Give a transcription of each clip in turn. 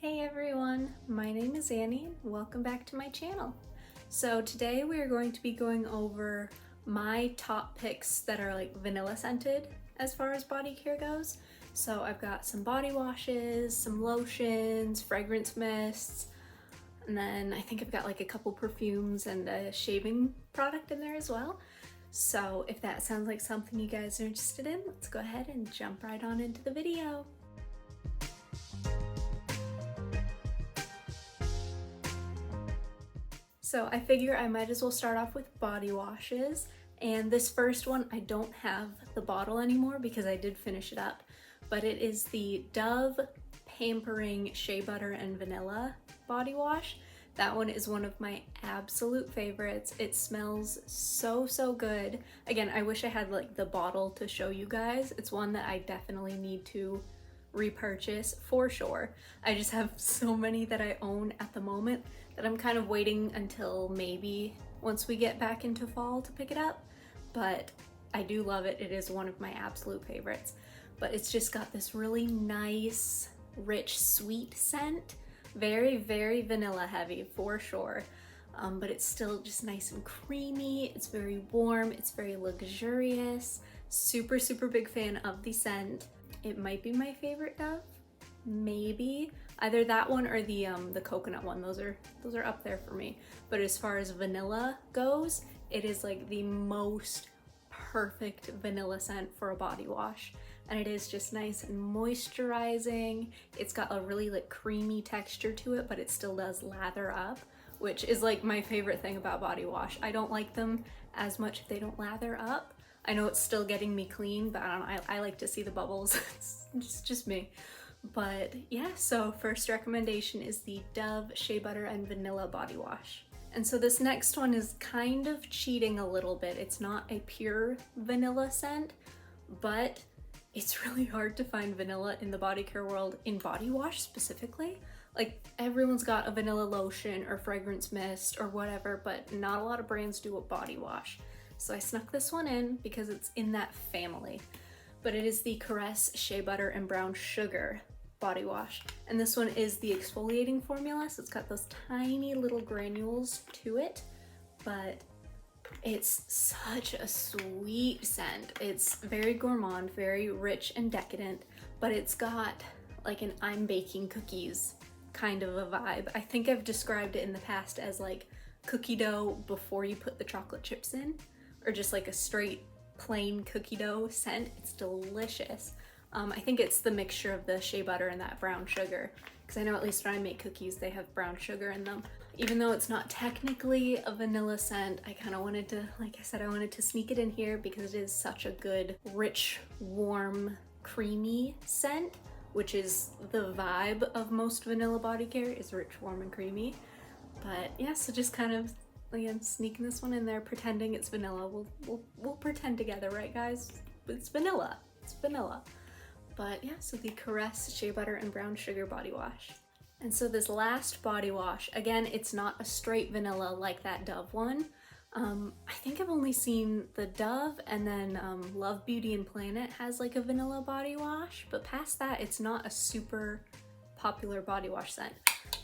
Hey everyone, my name is Annie and welcome back to my channel. So today we are going to be going over my top picks that are like vanilla scented as far as body care goes. So I've got some body washes, some lotions, fragrance mists, and then I think I've got like a couple perfumes and a shaving product in there as well. So if that sounds like something you guys are interested in, let's go ahead and jump right on into the video. So I figure I might as well start off with body washes. And this first one, I don't have the bottle anymore because I did finish it up, but it is the Dove Pampering Shea Butter and Vanilla body wash. That one is one of my absolute favorites. It smells so good. Again, I wish I had like the bottle to show you guys. It's one that I definitely need to repurchase for sure. I just have so many that I own at the moment that I'm kind of waiting until maybe once we get back into fall to pick it up, but I do love it. It is one of my absolute favorites, but it's just got this really nice, rich, sweet scent. Very vanilla heavy for sure, but it's still just nice and creamy. It's very warm, it's very luxurious. Super big fan of the scent. It might be my favorite Dove, maybe. Either that one or the coconut one. Those are up there for me. But as far as vanilla goes, it is like the most perfect vanilla scent for a body wash. And it is just nice and moisturizing. It's got a really like creamy texture to it, but it still does lather up, which is like my favorite thing about body wash. I don't like them as much if they don't lather up. I know it's still getting me clean, but I like to see the bubbles. It's just me. But yeah, so first recommendation is the Dove Shea Butter and Vanilla Body Wash. And so this next one is kind of cheating a little bit. It's not a pure vanilla scent, but it's really hard to find vanilla in the body care world, in body wash specifically. Like everyone's got a vanilla lotion or fragrance mist or whatever, but not a lot of brands do a body wash. So I snuck this one in because it's in that family. But it is the Caress Shea Butter and Brown Sugar body wash. And this one is the exfoliating formula, so it's got those tiny little granules to it, but it's such a sweet scent. It's very gourmand, very rich and decadent, but it's got like an I'm baking cookies kind of a vibe. I think I've described it in the past as like cookie dough before you put the chocolate chips in, or just like a straight plain cookie dough scent. It's delicious. I think it's the mixture of the shea butter and that brown sugar, because I know at least when I make cookies they have brown sugar in them. Even though it's not technically a vanilla scent, I kind of wanted to, like I said, I wanted to sneak it in here because it is such a good, rich, warm, creamy scent, which is the vibe of most vanilla body care, is rich, warm, and creamy. But yeah, so just kind of, again, sneaking this one in there, pretending it's vanilla. We'll pretend together, right guys? It's vanilla. It's vanilla. But yeah, so the Caress Shea Butter and Brown Sugar body wash. And so this last body wash, again, it's not a straight vanilla like that Dove one. I think I've only seen the Dove, and then Love Beauty and Planet has like a vanilla body wash, but past that, it's not a super popular body wash scent.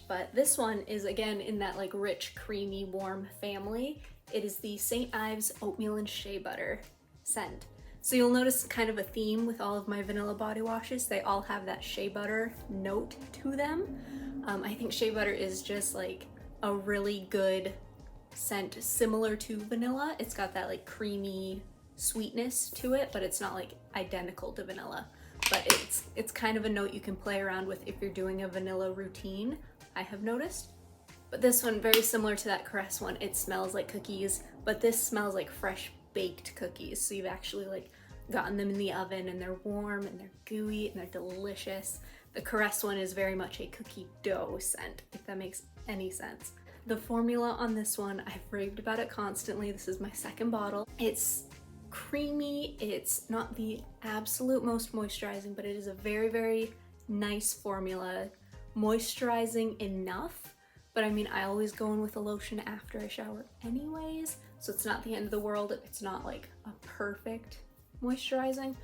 But this one is again in that like rich, creamy, warm family. It is the St. Ives Oatmeal and Shea Butter scent. So you'll notice kind of a theme with all of my vanilla body washes. They all have that shea butter note to them. I think shea butter is just like a really good scent similar to vanilla. It's got that like creamy sweetness to it, but it's not like identical to vanilla. But it's kind of a note you can play around with if you're doing a vanilla routine, I have noticed. But this one, very similar to that Caress one, it smells like cookies, but this smells like fresh baked cookies. So you've actually like gotten them in the oven and they're warm and they're gooey and they're delicious. The Caress one is very much a cookie dough scent, if that makes any sense. The formula on this one, I've raved about it constantly. This is my second bottle. It's creamy. It's not the absolute most moisturizing, but it is a very nice formula. Moisturizing enough, but I mean, I always go in with a lotion after I shower anyways, so it's not the end of the world if it's not like a perfect moisturizing,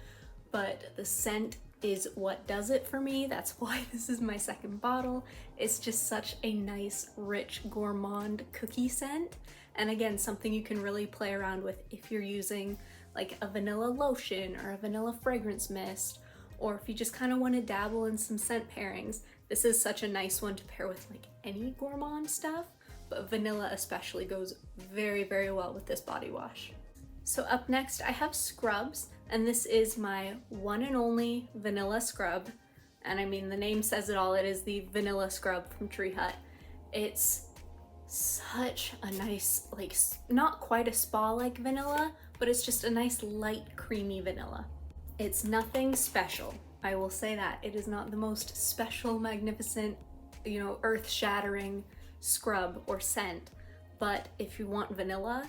but the scent is what does it for me. That's why this is my second bottle. It's just such a nice, rich, gourmand cookie scent. And again, something you can really play around with if you're using like a vanilla lotion or a vanilla fragrance mist, or if you just kind of want to dabble in some scent pairings. This is such a nice one to pair with like any gourmand stuff, but vanilla especially goes very, very well with this body wash. So up next I have scrubs, and this is my one and only vanilla scrub. And I mean, the name says it all, it is the vanilla scrub from Tree Hut. It's such a nice, like, not quite a spa-like vanilla, but it's just a nice light creamy vanilla. It's nothing special, I will say that. It is not the most special, magnificent, you know, earth-shattering scrub or scent, but if you want vanilla,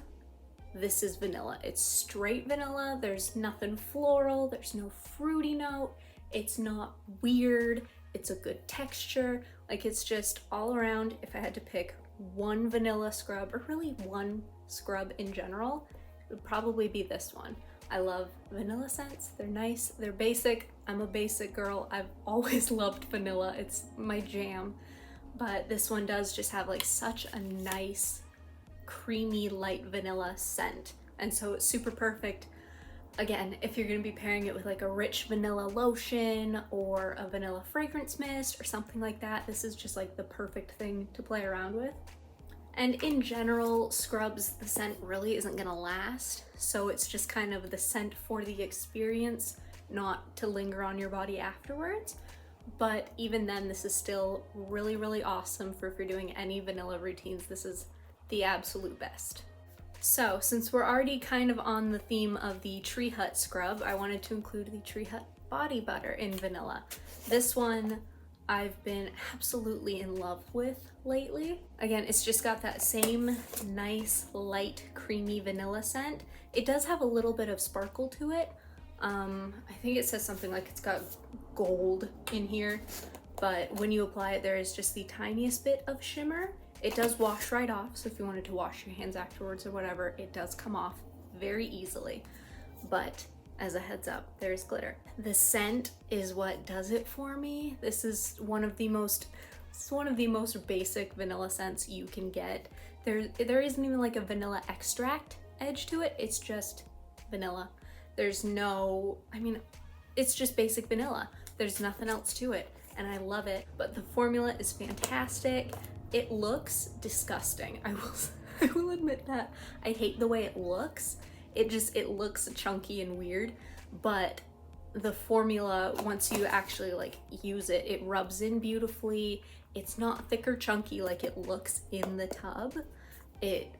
this is vanilla. It's straight vanilla. There's nothing floral, there's no fruity note, it's not weird, it's a good texture. Like, it's just all around. If I had to pick one vanilla scrub, or really one scrub in general, it would probably be this one. I love vanilla scents. They're nice, they're basic. I'm a basic girl. I've always loved vanilla. It's my jam. But this one does just have like such a nice, creamy, light vanilla scent. And so it's super perfect. Again, if you're gonna be pairing it with like a rich vanilla lotion or a vanilla fragrance mist or something like that, this is just like the perfect thing to play around with. And in general, scrubs, the scent really isn't gonna last. So it's just kind of the scent for the experience, not to linger on your body afterwards. But even then, this is still really, really awesome for if you're doing any vanilla routines. This is the absolute best. So since we're already kind of on the theme of the Tree Hut scrub, I wanted to include the Tree Hut body butter in vanilla. This one I've been absolutely in love with lately. Again, it's just got that same nice, light, creamy vanilla scent. It does have a little bit of sparkle to it. I think it says something like it's got gold in here, but when you apply it, there is just the tiniest bit of shimmer. It does wash right off, so if you wanted to wash your hands afterwards or whatever, it does come off very easily. But as a heads up, there's glitter. The scent is what does it for me. This is one of the most basic vanilla scents you can get. There isn't even like a vanilla extract edge to it. It's just vanilla. There's no, I mean, it's just basic vanilla. There's nothing else to it, and I love it. But the formula is fantastic. It looks disgusting. I will admit that. I hate the way it looks. It looks chunky and weird, but the formula, once you actually like use it, it rubs in beautifully. It's not thick or chunky like it looks in the tub. It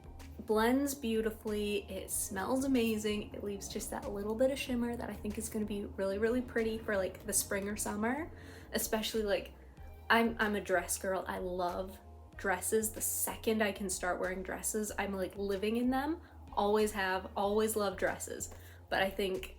blends beautifully. It smells amazing. It leaves just that little bit of shimmer that I think is going to be really, really pretty for like the spring or summer, especially like I'm a dress girl. I love dresses. The second I can start wearing dresses, I'm like living in them. Always have, always love dresses. But I think,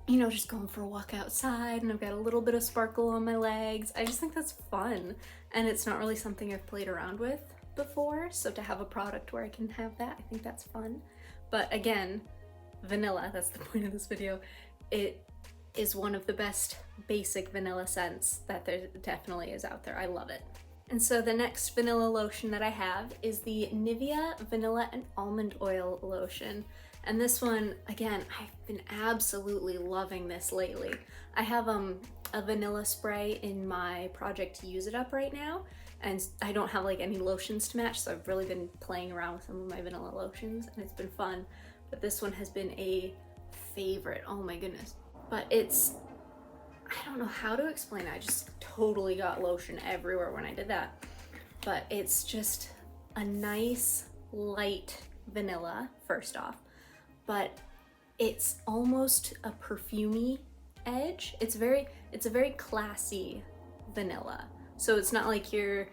you know, just going for a walk outside and I've got a little bit of sparkle on my legs, I just think that's fun. And it's not really something I've played around with before, so to have a product where I can have that, I think that's fun. But again, vanilla, that's the point of this video. It is one of the best basic vanilla scents that there definitely is out there. I love it. And so the next vanilla lotion that I have is the Nivea Vanilla and Almond Oil Lotion. And this one, again, I've been absolutely loving this lately. I have a vanilla spray in my Project Use It Up right now, and I don't have like any lotions to match, so I've really been playing around with some of my vanilla lotions, and it's been fun. But this one has been a favorite, oh my goodness. But I don't know how to explain it. I just totally got lotion everywhere when I did that. But it's just a nice, light vanilla, first off. But it's almost a perfumey edge. It's a very classy vanilla. So it's not like your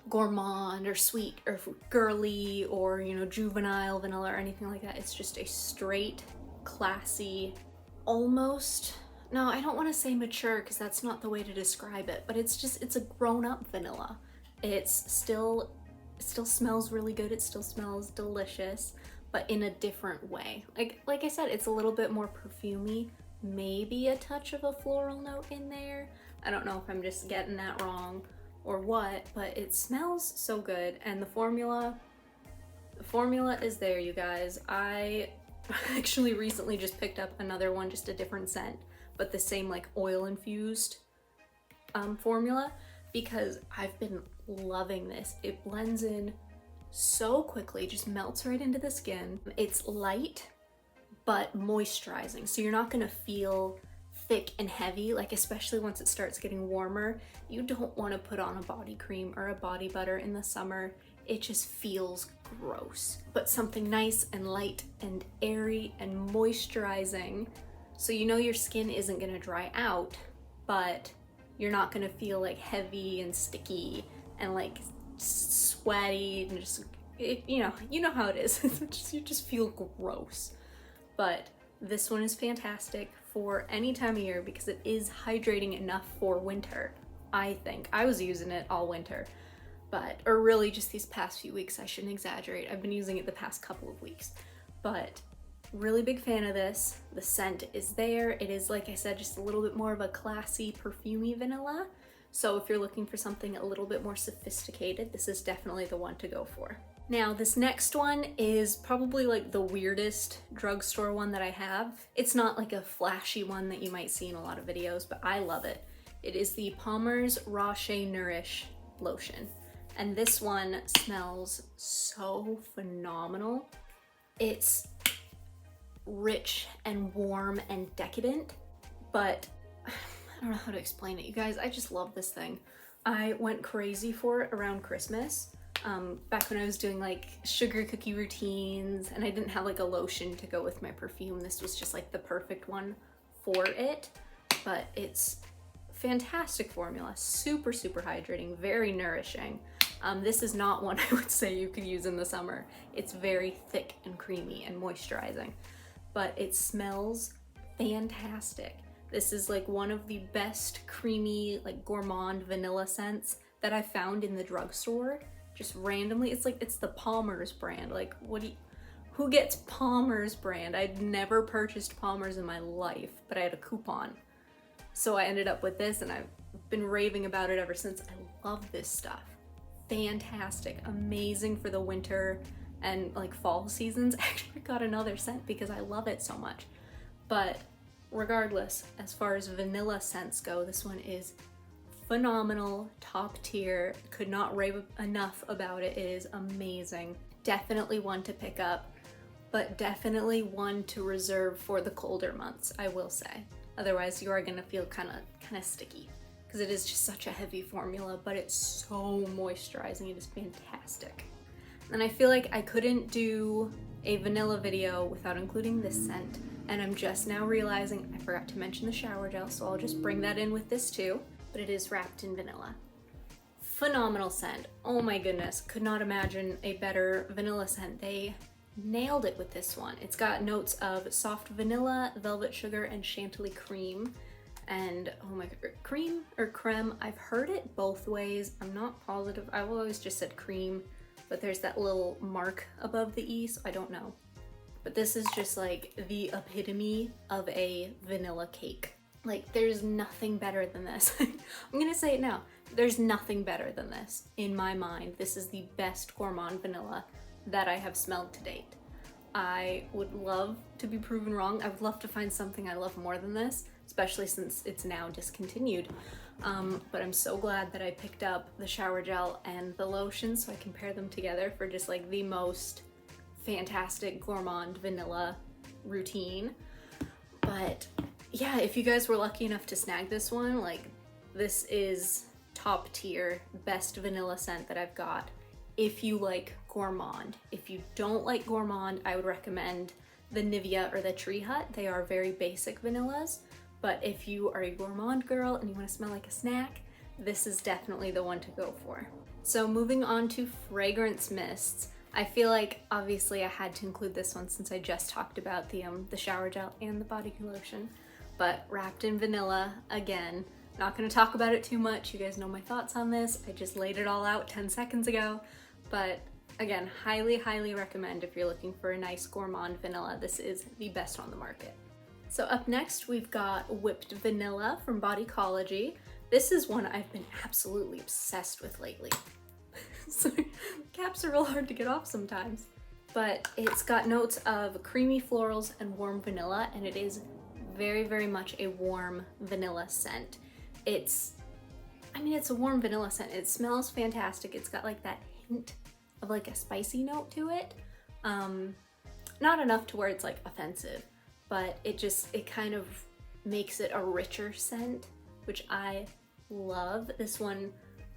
gourmand or sweet or girly or, you know, juvenile vanilla or anything like that. It's just a straight, classy, almost, no, I don't want to say mature because that's not the way to describe it, but it's a grown-up vanilla. It still smells really good. It still smells delicious, but in a different way. Like I said, it's a little bit more perfumey maybe a touch of a floral note in there. I don't know if I'm just getting that wrong or what, but it smells so good. And the formula is there, you guys. I actually recently just picked up another one, just a different scent, but the same like oil infused formula, because I've been loving this. It blends in so quickly, just melts right into the skin. It's light but moisturizing, so you're not gonna feel thick and heavy, like especially once it starts getting warmer. You don't want to put on a body cream or a body butter in the summer. It just feels gross. But something nice and light and airy and moisturizing, so you know your skin isn't gonna dry out, but you're not gonna feel like heavy and sticky and like sweaty and just, you know how it is. You just feel gross. But this one is fantastic for any time of year because it is hydrating enough for winter, I think. I was using it all winter, or really just these past few weeks, I shouldn't exaggerate. I've been using it the past couple of weeks, but really big fan of this. The scent is there. It is, like I said, just a little bit more of a classy, perfumey vanilla. So if you're looking for something a little bit more sophisticated, this is definitely the one to go for. Now, this next one is probably like the weirdest drugstore one that I have. It's not like a flashy one that you might see in a lot of videos, but I love it. It is the Palmer's Rocher Nourish lotion. And this one smells so phenomenal. It's rich and warm and decadent, but I don't know how to explain it, you guys. I just love this thing. I went crazy for it around Christmas. Back when I was doing like sugar cookie routines and I didn't have like a lotion to go with my perfume. This was just like the perfect one for it, but it's fantastic formula, super, super hydrating, very nourishing. This is not one I would say you could use in the summer. It's very thick and creamy and moisturizing, but it smells fantastic. This is like one of the best creamy, like gourmand vanilla scents that I found in the drugstore. Just randomly, it's the Palmer's brand. Like, who gets Palmer's brand? I'd never purchased Palmer's in my life, but I had a coupon. So I ended up with this and I've been raving about it ever since. I love this stuff. Fantastic, amazing for the winter and like fall seasons. I actually got another scent because I love it so much. But regardless, as far as vanilla scents go, this one is phenomenal, top tier. Could not rave enough about it. It is amazing. Definitely one to pick up, but definitely one to reserve for the colder months, I will say. Otherwise you are gonna feel kind of sticky because it is just such a heavy formula, but it's so moisturizing. It is fantastic. And I feel like I couldn't do a vanilla video without including this scent, and I'm just now realizing I forgot to mention the shower gel, so I'll just bring that in with this too. But it is wrapped in vanilla. Phenomenal scent. Oh my goodness, could not imagine a better vanilla scent. They nailed it with this one. It's got notes of soft vanilla, velvet sugar, and chantilly cream. And oh my god, cream or creme, I've heard it both ways. I'm not positive. I've always just said cream, but there's that little mark above the E, so I don't know. But this is just like the epitome of a vanilla cake. Like, there's nothing better than this. I'm gonna say it now. There's nothing better than this. In my mind, this is the best gourmand vanilla that I have smelled to date. I would love to be proven wrong. I would love to find something I love more than this, especially since it's now discontinued. But I'm so glad that I picked up the shower gel and the lotion so I can pair them together for just like the most fantastic gourmand vanilla routine. But yeah, if you guys were lucky enough to snag this one, like, this is top tier, best vanilla scent that I've got if you like gourmand. If you don't like gourmand, I would recommend the Nivea or the Tree Hut. They are very basic vanillas, but if you are a gourmand girl and you want to smell like a snack, this is definitely the one to go for. So moving on to fragrance mists. I feel like obviously I had to include this one since I just talked about the shower gel and the body lotion. But wrapped in vanilla, again, not gonna talk about it too much. You guys know my thoughts on this. I just laid it all out 10 seconds ago. But again, highly, highly recommend if you're looking for a nice gourmand vanilla. This is the best on the market. So up next we've got Whipped Vanilla from Bodycology. This is one I've been absolutely obsessed with lately. Sorry, caps are real hard to get off sometimes. But it's got notes of creamy florals and warm vanilla, and it is very, very much a warm vanilla scent. It's a warm vanilla scent. It smells fantastic. It's got like that hint of like a spicy note to it. Not enough to where it's like offensive, but it kind of makes it a richer scent, which I love. This one,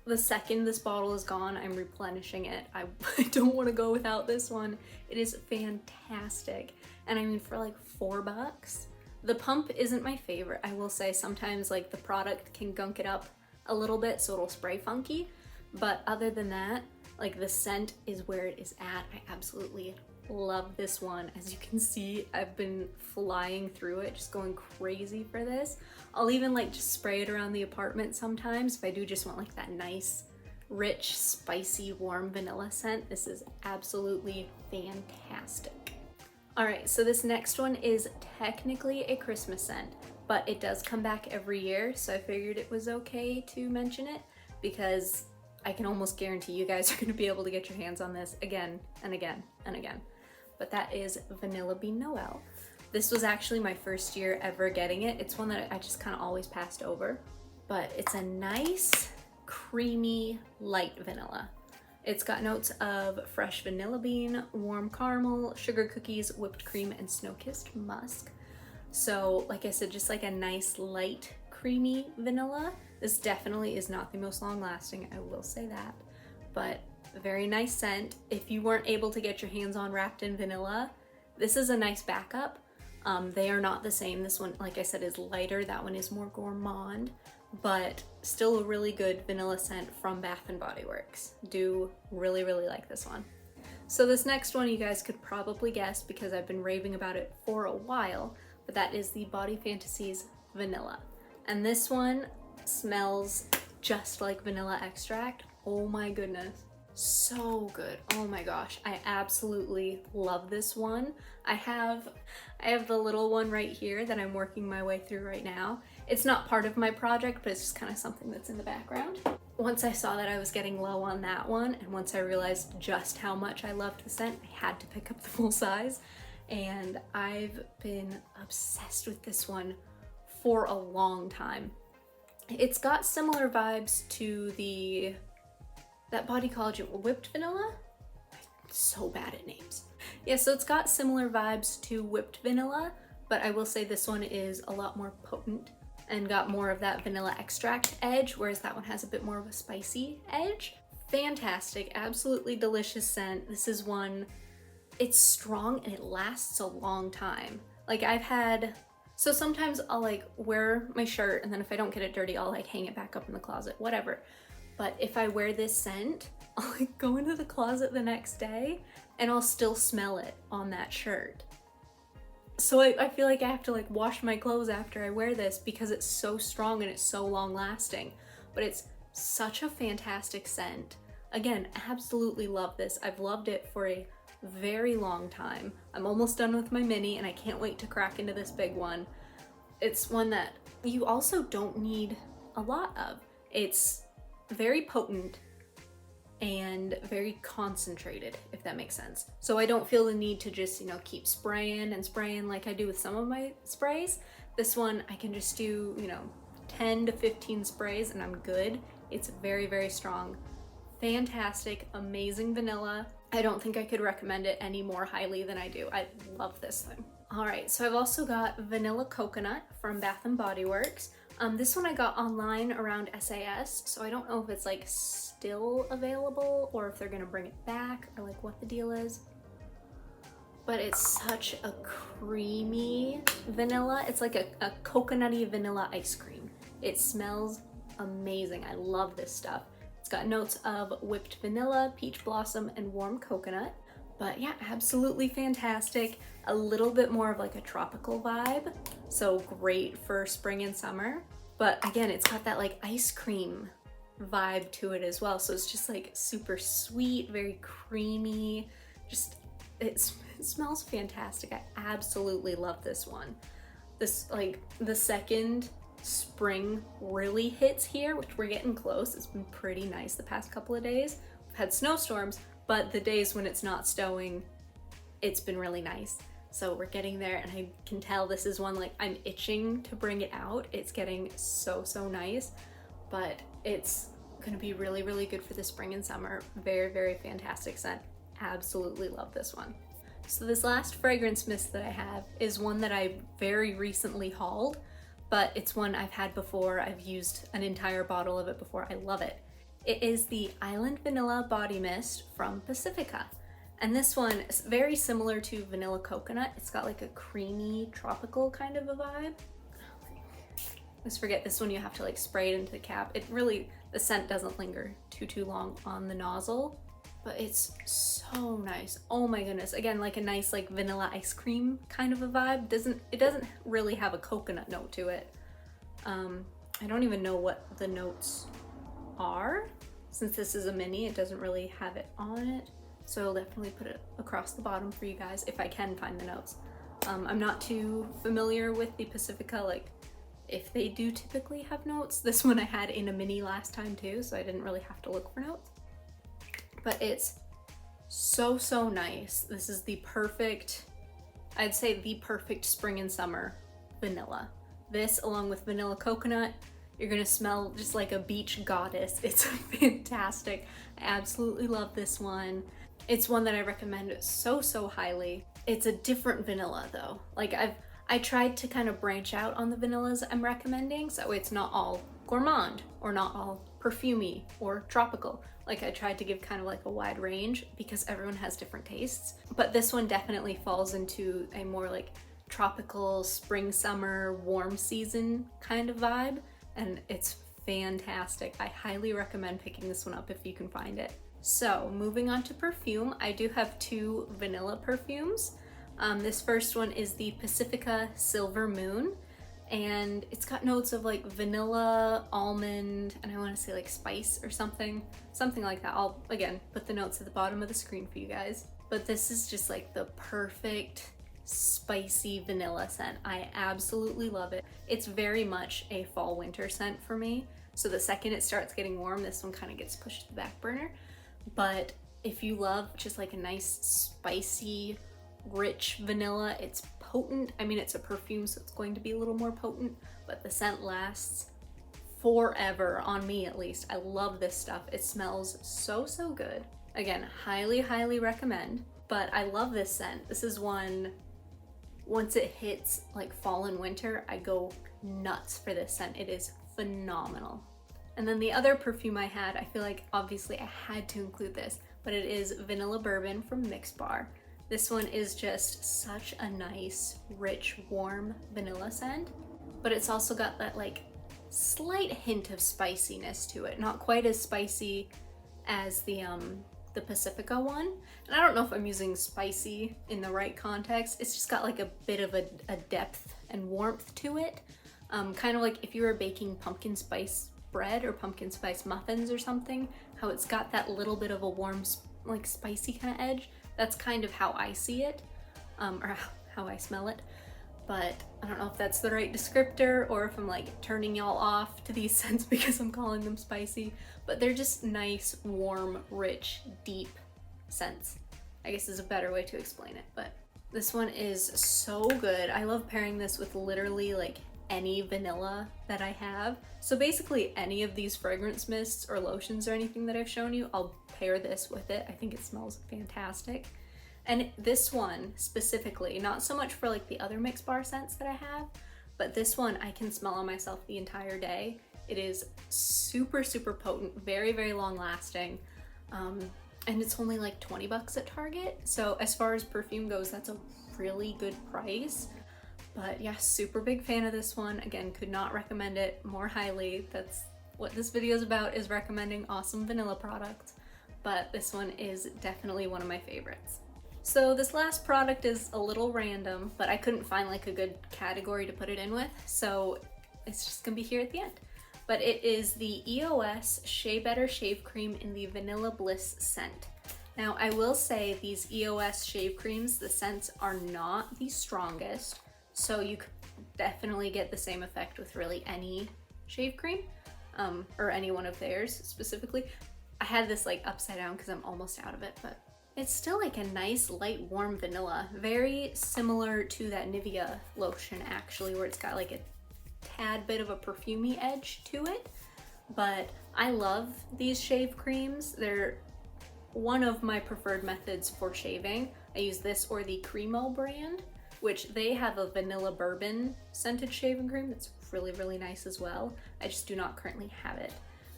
the second this bottle is gone, I'm replenishing it. I don't want to go without this one. It is fantastic. And I mean, for like $4, the pump isn't my favorite. I will say sometimes like the product can gunk it up a little bit so it'll spray funky. But other than that, like the scent is where it is at. I absolutely love this one. As you can see, I've been flying through it, just going crazy for this. I'll even like just spray it around the apartment sometimes if I do just want like that nice, rich, spicy, warm vanilla scent. This is absolutely fantastic. All right, so this next one is technically a Christmas scent, but it does come back every year, so I figured it was okay to mention it because I can almost guarantee you guys are gonna be able to get your hands on this again and again and again. But that is Vanilla Bean Noel. This was actually my first year ever getting it. It's one that I just kind of always passed over, but it's a nice, creamy, light vanilla. It's got notes of fresh vanilla bean, warm caramel, sugar cookies, whipped cream, and snow-kissed musk. So like I said, just like a nice, light, creamy vanilla. This definitely is not the most long-lasting, I will say that, but a very nice scent. If you weren't able to get your hands on Wrapped in Vanilla, this is a nice backup. They are not the same. This one, like I said, is lighter. That one is more gourmand, but still a really good vanilla scent from Bath & Body Works. Do really, really like this one. So this next one you guys could probably guess because I've been raving about it for a while, but that is the Body Fantasies Vanilla. And this one smells just like vanilla extract. Oh my goodness. So good. Oh my gosh, I absolutely love this one. I have the little one right here that I'm working my way through right now. It's not part of my project, but it's just kind of something that's in the background. Once I saw that I was getting low on that one, and once I realized just how much I loved the scent, I had to pick up the full size. And I've been obsessed with this one for a long time. It's got similar vibes to that Bodycology Whipped Vanilla. I'm so bad at names. Yeah, so it's got similar vibes to Whipped Vanilla, but I will say this one is a lot more potent and got more of that vanilla extract edge, whereas that one has a bit more of a spicy edge. Fantastic, absolutely delicious scent. This is one, it's strong and it lasts a long time. Like so sometimes I'll like wear my shirt and then if I don't get it dirty, I'll like hang it back up in the closet, whatever. But if I wear this scent, I'll like go into the closet the next day and I'll still smell it on that shirt. So I feel like I have to like wash my clothes after I wear this because it's so strong and it's so long lasting. But it's such a fantastic scent. Again, absolutely love this. I've loved it for a very long time. I'm almost done with my mini and I can't wait to crack into this big one. It's one that you also don't need a lot of. It's very potent and very concentrated, if that makes sense. So I don't feel the need to just, keep spraying and spraying like I do with some of my sprays. This one I can just do, 10 to 15 sprays and I'm good. It's very, very strong. Fantastic, amazing vanilla. I don't think I could recommend it any more highly than I do. I love this thing. All right, so I've also got Vanilla Coconut from Bath & Body Works. This one I got online around SAS, so I don't know if it's like still available or if they're gonna bring it back or like what the deal is. But it's such a creamy vanilla. It's like a coconutty vanilla ice cream. It smells amazing. I love this stuff. It's got notes of whipped vanilla, peach blossom, and warm coconut. But yeah, absolutely fantastic. A little bit more of like a tropical vibe. So great for spring and summer. But again, it's got that like ice cream vibe to it as well. So it's just like super sweet, very creamy. Just, it smells fantastic. I absolutely love this one. this, like, the second spring really hits here, which we're getting close. It's been pretty nice the past couple of days. We've had snowstorms, but the days when it's not snowing, it's been really nice. So we're getting there, and I can tell this is one, like, I'm itching to bring it out. It's getting so nice, but it's gonna be really, really good for the spring and summer. Very, very fantastic scent. Absolutely love this one. So this last fragrance mist that I have is one that I very recently hauled, but it's one I've had before. I've used an entire bottle of it before. I love it. It is the Island Vanilla Body Mist from Pacifica. And this one is very similar to Vanilla Coconut. It's got like a creamy, tropical kind of a vibe. Let's forget this one, you have to like spray it into the cap. It really, the scent doesn't linger too long on the nozzle, but it's so nice. Oh my goodness. Again, like a nice like vanilla ice cream kind of a vibe. It doesn't really have a coconut note to it. I don't even know what the notes are. Since this is a mini, it doesn't really have it on it. So I'll definitely put it across the bottom for you guys if I can find the notes. I'm not too familiar with the Pacifica, like if they do typically have notes. This one I had in a mini last time too, so I didn't really have to look for notes. But it's so nice. This is the perfect, I'd say the perfect spring and summer vanilla. This along with Vanilla Coconut, you're gonna smell just like a beach goddess. It's fantastic. I absolutely love this one. It's one that I recommend so highly. It's a different vanilla though. Like I tried to kind of branch out on the vanillas I'm recommending, so it's not all gourmand or not all perfumey or tropical. Like I tried to give kind of like a wide range because everyone has different tastes. But this one definitely falls into a more like tropical spring, summer, warm season kind of vibe. And it's fantastic. I highly recommend picking this one up if you can find it. So moving on to perfume, I do have two vanilla perfumes. This first one is the Pacifica Silver Moon, and it's got notes of like vanilla, almond, and I want to say like spice or something like that. I'll again put the notes at the bottom of the screen for you guys. But this is just like the perfect spicy vanilla scent. I absolutely love it. It's very much a fall winter scent for me. So the second it starts getting warm, this one kind of gets pushed to the back burner. But if you love just like a nice spicy, rich vanilla, it's potent. I mean, it's a perfume, so it's going to be a little more potent, but the scent lasts forever, on me at least. I love this stuff. It smells so good. Again, highly recommend. But I love this scent. This is one, once it hits like fall and winter, I go nuts for this scent. It is phenomenal. And then the other perfume I had, I feel like obviously I had to include this, but it is Vanilla Bourbon from Mix Bar. This one is just such a nice, rich, warm vanilla scent, but it's also got that like slight hint of spiciness to it. Not quite as spicy as the Pacifica one. And I don't know if I'm using spicy in the right context. It's just got like a bit of a depth and warmth to it. Kind of like if you were baking pumpkin spice bread or pumpkin spice muffins or something, how it's got that little bit of a warm, like spicy kind of edge. That's kind of how I see it, or how I smell it. But I don't know if that's the right descriptor or if I'm like turning y'all off to these scents because I'm calling them spicy, but they're just nice, warm, rich, deep scents, I guess is a better way to explain it. But this one is so good. I love pairing this with literally like any vanilla that I have. So basically any of these fragrance mists or lotions or anything that I've shown you, I'll pair this with it. I think it smells fantastic. And this one specifically, not so much for like the other Mix Bar scents that I have, but this one I can smell on myself the entire day. It is super potent, very long lasting. And it's only like 20 bucks at Target. So as far as perfume goes, that's a really good price. But yeah, super big fan of this one. Again, could not recommend it more highly. That's what this video is about, is recommending awesome vanilla products. But this one is definitely one of my favorites. So this last product is a little random, but I couldn't find like a good category to put it in with, so it's just gonna be here at the end. But it is the EOS Shea Better Shave Cream in the Vanilla Bliss scent. Now I will say these EOS shave creams, the scents are not the strongest, so you could definitely get the same effect with really any shave cream, or any one of theirs specifically. I had this like upside down because I'm almost out of it, but it's still like a nice light warm vanilla, very similar to that Nivea lotion actually, where it's got like a tad bit of a perfumey edge to it. But I love these shave creams. They're one of my preferred methods for shaving. I use this or the Cremo brand, which they have a vanilla bourbon scented shaving cream that's really, really nice as well. I just do not currently have it,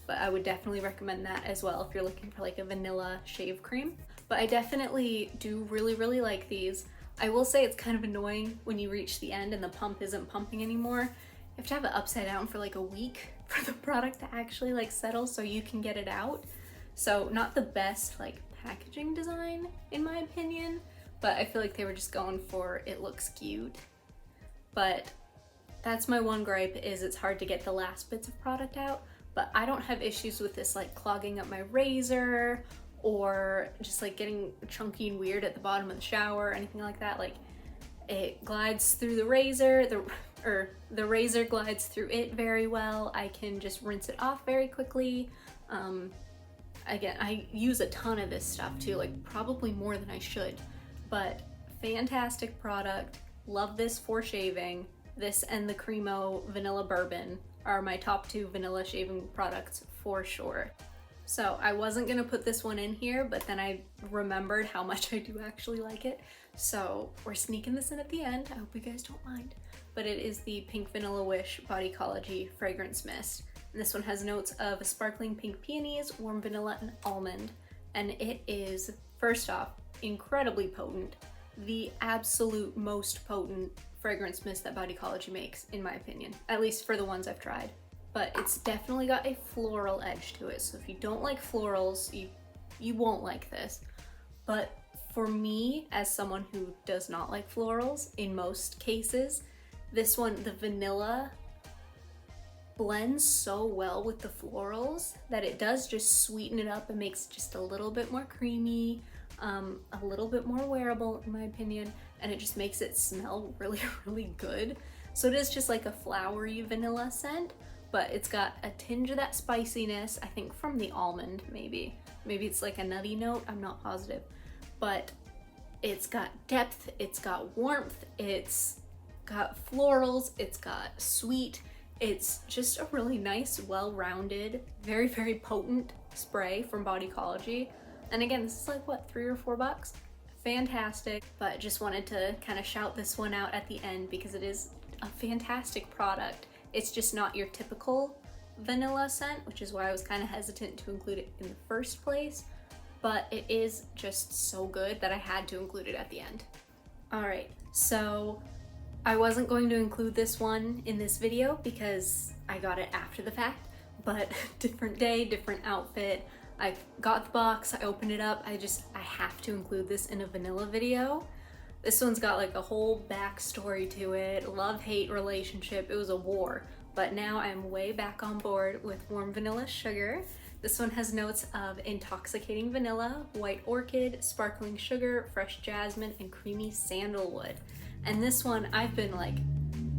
but I would definitely recommend that as well if you're looking for like a vanilla shave cream. But I definitely do really, really like these. I will say it's kind of annoying when you reach the end and the pump isn't pumping anymore. You have to have it upside down for like a week for the product to actually like settle so you can get it out. So not the best like packaging design in my opinion, but I feel like they were just going for it looks cute. But that's my one gripe, is it's hard to get the last bits of product out. But I don't have issues with this like clogging up my razor or just like getting chunky and weird at the bottom of the shower or anything like that. Like it glides through the razor, the razor glides through it very well. I can just rinse it off very quickly. Again, I use a ton of this stuff too, like probably more than I should, but fantastic product. Love this for shaving. This and the Cremo Vanilla Bourbon are my top 2 vanilla shaving products for sure. So I wasn't gonna put this one in here, but then I remembered how much I do actually like it. So we're sneaking this in at the end. I hope you guys don't mind. But it is the Pink Vanilla Wish Bodycology Fragrance Mist. And this one has notes of sparkling pink peonies, warm vanilla, and almond. And it is, first off, incredibly potent. The absolute most potent fragrance mist that Bodycology makes, in my opinion. At least for the ones I've tried. But it's definitely got a floral edge to it. So if you don't like florals, you won't like this. But for me, as someone who does not like florals in most cases, this one, the vanilla, blends so well with the florals that it does just sweeten it up and makes it just a little bit more creamy, a little bit more wearable in my opinion, and it just makes it smell really, really good. So it is just like a flowery vanilla scent, but it's got a tinge of that spiciness, I think from the almond maybe. Maybe it's like a nutty note, I'm not positive. But it's got depth, it's got warmth, it's got florals, it's got sweet. It's just a really nice, well-rounded, very, very potent spray from Bodycology. And again, this is like, what, $3 or $4? Fantastic, but just wanted to kind of shout this one out at the end because it is a fantastic product. It's just not your typical vanilla scent, which is why I was kind of hesitant to include it in the first place, but it is just so good that I had to include it at the end. All right, so I wasn't going to include this one in this video because I got it after the fact, but different day, different outfit. I got the box, I opened it up, I have to include this in a vanilla video. This one's got like a whole backstory to it, love-hate relationship, it was a war, but now I'm way back on board with warm vanilla sugar. This one has notes of intoxicating vanilla, white orchid, sparkling sugar, fresh jasmine, and creamy sandalwood. And this one, I've been like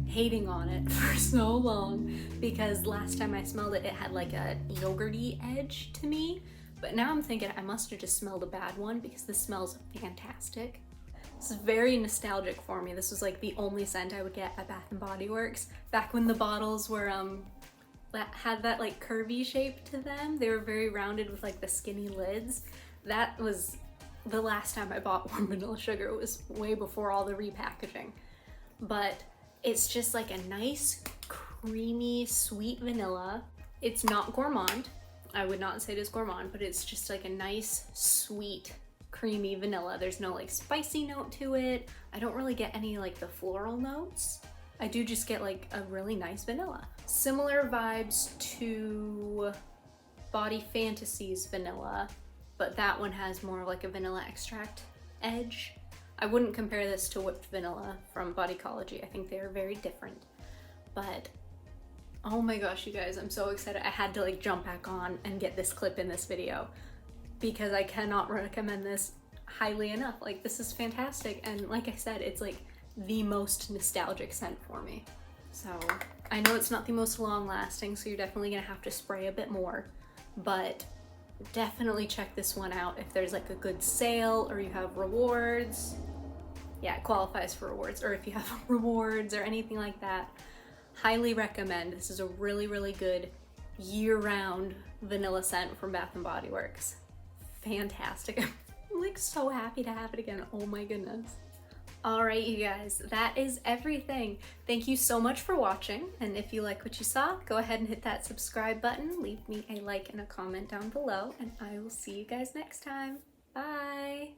hating on it for so long because last time I smelled it, it had like a yogurty edge to me. But now I'm thinking I must have just smelled a bad one because this smells fantastic. This is very nostalgic for me. This was like the only scent I would get at Bath & Body Works. Back when the bottles were, had that like curvy shape to them. They were very rounded with like the skinny lids. That was the last time I bought warm vanilla sugar. It was way before all the repackaging. But it's just like a nice, creamy, sweet vanilla. It's not gourmand. I would not say it is gourmand, but it's just like a nice, sweet, creamy vanilla. There's no like spicy note to it. I don't really get any like the floral notes. I do just get like a really nice vanilla. Similar vibes to Body Fantasies vanilla, but that one has more like a vanilla extract edge. I wouldn't compare this to whipped vanilla from Bodycology. I think they are very different. But oh my gosh, you guys, I'm so excited. I had to like jump back on and get this clip in this video because I cannot recommend this highly enough. Like, this is fantastic. And like I said, it's like the most nostalgic scent for me. So I know it's not the most long lasting, so you're definitely gonna have to spray a bit more, but definitely check this one out if there's like a good sale or you have rewards. Yeah, it qualifies for rewards, or if you have rewards or anything like that. Highly recommend. This is a really, really good year-round vanilla scent from Bath & Body Works. Fantastic. I'm like so happy to have it again. Oh my goodness. All right, you guys, that is everything. Thank you so much for watching. And if you like what you saw, go ahead and hit that subscribe button. Leave me a like and a comment down below, and I will see you guys next time. Bye.